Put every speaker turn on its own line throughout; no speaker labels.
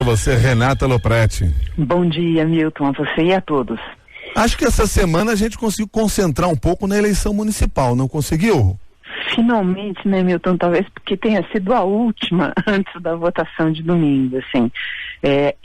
Você, Renata Loprete.
Bom dia, Milton, a você e a todos.
Acho que essa semana a gente conseguiu concentrar um pouco na eleição municipal, não conseguiu?
Finalmente, né, Milton, talvez porque tenha sido a última antes da votação de domingo, assim.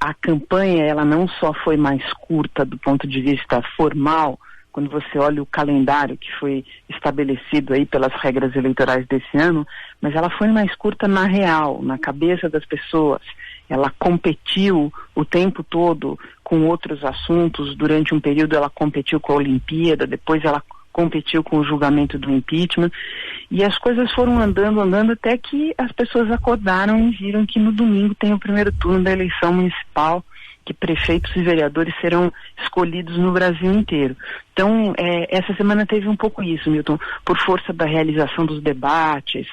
A campanha, ela não só foi mais curta do ponto de vista formal, quando você olha o calendário que foi estabelecido aí pelas regras eleitorais desse ano, mas ela foi mais curta na real, na cabeça das pessoas. Ela competiu o tempo todo com outros assuntos. Durante um período ela competiu com a Olimpíada, depois ela competiu com o julgamento do impeachment, e as coisas foram andando até que as pessoas acordaram e viram que no domingo tem o primeiro turno da eleição municipal, que prefeitos e vereadores serão escolhidos no Brasil inteiro. Então, essa semana teve um pouco isso, Milton, por força da realização dos debates,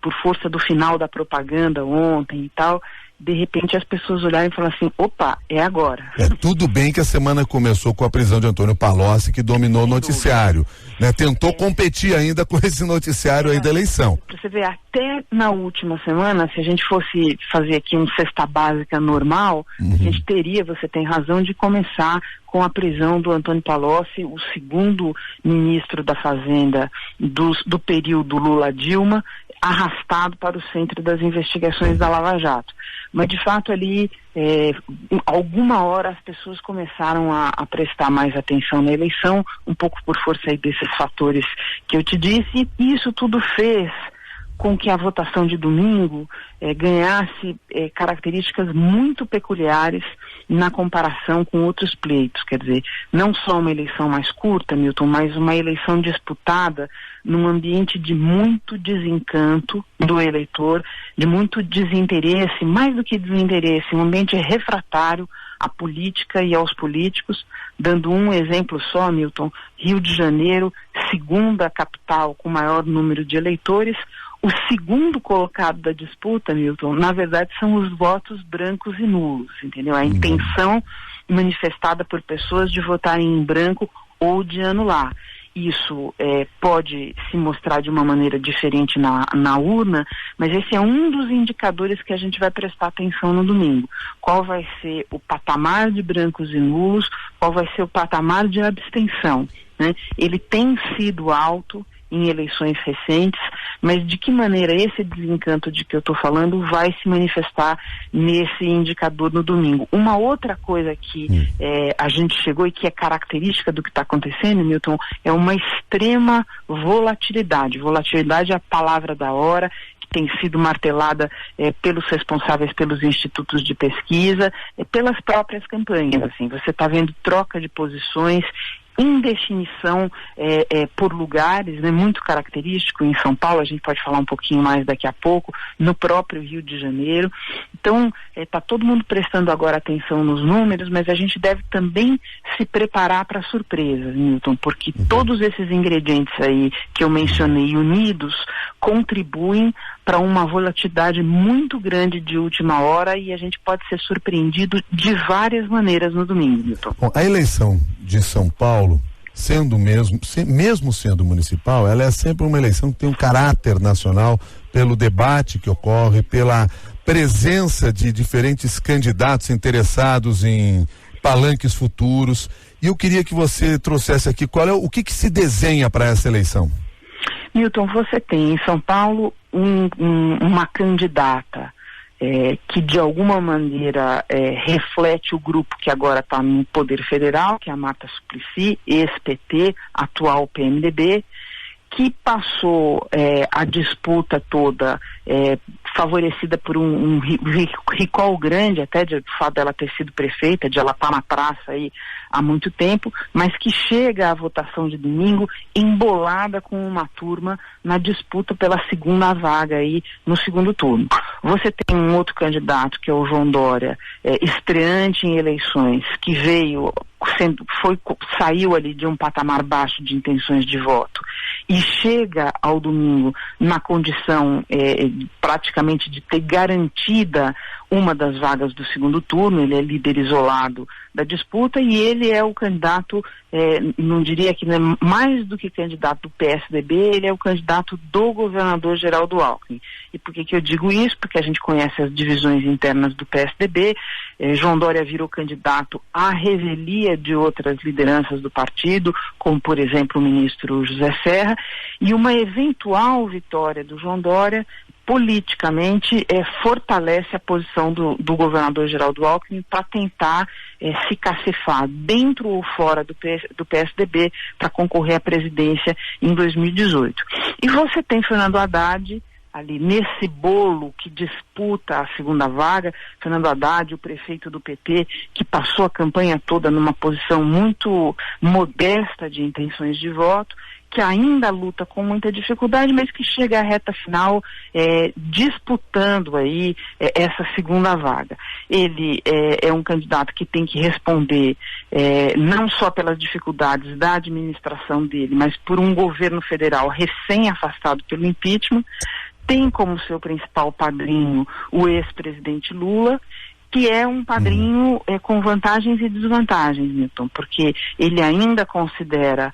por força do final da propaganda ontem e tal. De repente as pessoas olharem e falaram assim, opa, é agora.
Tudo bem que a semana começou com a prisão de Antônio Palocci, que dominou o noticiário, né? Tentou competir ainda com esse noticiário aí da eleição.
Pra você ver, até na última semana, se a gente fosse fazer aqui um cesta básica normal, a gente teria, você tem razão, de começar com a prisão do Antônio Palocci, o segundo ministro da Fazenda do período Lula-Dilma, arrastado para o centro das investigações da Lava Jato. Mas, de fato, ali, alguma hora as pessoas começaram a prestar mais atenção na eleição, um pouco por força aí desses fatores que eu te disse, e isso tudo fez com que a votação de domingo ganhasse características muito peculiares na comparação com outros pleitos. Quer dizer, não só uma eleição mais curta, Milton, mas uma eleição disputada num ambiente de muito desencanto do eleitor, de muito desinteresse, mais do que desinteresse, um ambiente refratário à política e aos políticos. Dando um exemplo só, Milton, Rio de Janeiro, segunda capital com maior número de eleitores. O segundo colocado da disputa, Milton, na verdade são os votos brancos e nulos, entendeu? A intenção manifestada por pessoas de votarem em branco ou de anular. Isso pode se mostrar de uma maneira diferente na urna, mas esse é um dos indicadores que a gente vai prestar atenção no domingo. Qual vai ser o patamar de brancos e nulos, qual vai ser o patamar de abstenção, né? Ele tem sido alto em eleições recentes, mas de que maneira esse desencanto de que eu estou falando vai se manifestar nesse indicador no domingo? Uma outra coisa que a gente chegou e que é característica do que está acontecendo, Milton, é uma extrema volatilidade. Volatilidade é a palavra da hora, que tem sido martelada pelos responsáveis pelos institutos de pesquisa, pelas próprias campanhas. Assim, você está vendo troca de posições, indefinição por lugares, né, muito característico em São Paulo, a gente pode falar um pouquinho mais daqui a pouco, no próprio Rio de Janeiro. Então, está todo mundo prestando agora atenção nos números, mas a gente deve também se preparar para surpresas, Milton, porque todos esses ingredientes aí que eu mencionei unidos contribuem para uma volatilidade muito grande de última hora, e a gente pode ser surpreendido de várias maneiras no domingo, Milton.
Bom, a eleição de São Paulo, mesmo sendo municipal, ela é sempre uma eleição que tem um caráter nacional pelo debate que ocorre, pela presença de diferentes candidatos interessados em palanques futuros. E eu queria que você trouxesse aqui o que se desenha para essa eleição.
Milton, você tem em São Paulo uma candidata que de alguma maneira reflete o grupo que agora está no Poder Federal, que é a Marta Suplicy, ex-PT, atual PMDB, que passou a disputa toda favorecida por um recall grande, até de fato dela ter sido prefeita, de ela estar na praça aí há muito tempo, mas que chega à votação de domingo embolada com uma turma na disputa pela segunda vaga aí no segundo turno. Você tem um outro candidato, que é o João Dória, estreante em eleições, que saiu ali de um patamar baixo de intenções de voto e chega ao domingo na condição praticamente de ter garantida uma das vagas do segundo turno, ele é líder isolado da disputa e ele é o candidato, não diria que mais do que candidato do PSDB, ele é o candidato do governador Geraldo Alckmin. E por que eu digo isso? Porque a gente conhece as divisões internas do PSDB, João Dória virou candidato à revelia de outras lideranças do partido, como por exemplo o ministro José Serra, e uma eventual vitória do João Dória politicamente fortalece a posição do governador Geraldo Alckmin para tentar se cacifar dentro ou fora do PSDB para concorrer à presidência em 2018. E você tem Fernando Haddad ali nesse bolo que disputa a segunda vaga, Fernando Haddad, o prefeito do PT, que passou a campanha toda numa posição muito modesta de intenções de voto, que ainda luta com muita dificuldade, mas que chega à reta final disputando aí essa segunda vaga. Ele é um candidato que tem que responder não só pelas dificuldades da administração dele, mas por um governo federal recém-afastado pelo impeachment. Tem como seu principal padrinho o ex-presidente Lula, que é um padrinho com vantagens e desvantagens, Milton, porque ele ainda considera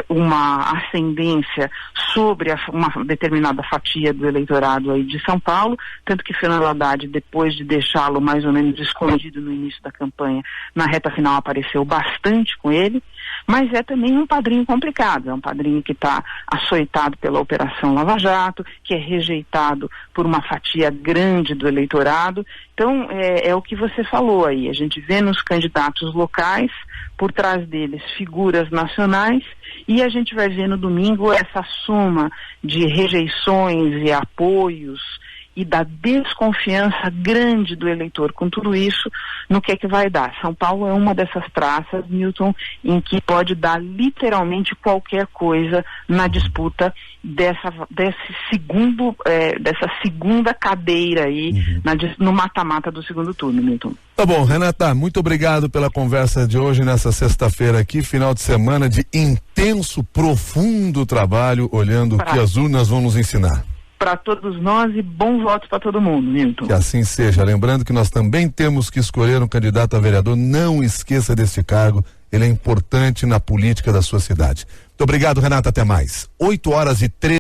uma ascendência sobre uma determinada fatia do eleitorado aí de São Paulo, tanto que Fernando Haddad, depois de deixá-lo mais ou menos escondido no início da campanha, na reta final apareceu bastante com ele, mas é também um padrinho complicado, é um padrinho que está açoitado pela Operação Lava Jato, que é rejeitado por uma fatia grande do eleitorado. Então, é o que você falou aí, a gente vê nos candidatos locais, por trás deles figuras nacionais, e a gente vai ver no domingo essa soma de rejeições e apoios e da desconfiança grande do eleitor com tudo isso, no que é que vai dar. São Paulo é uma dessas praças, Milton, em que pode dar literalmente qualquer coisa na disputa dessa segunda cadeira aí, no mata-mata do segundo turno, Milton.
Tá bom, Renata, muito obrigado pela conversa de hoje, nessa sexta-feira aqui, final de semana de intenso, profundo trabalho, olhando o que as urnas vão nos ensinar.
Para todos nós e bom voto para todo mundo, Milton.
Que assim seja. Lembrando que nós também temos que escolher um candidato a vereador. Não esqueça desse cargo. Ele é importante na política da sua cidade. Muito obrigado, Renata. Até mais. 8h13.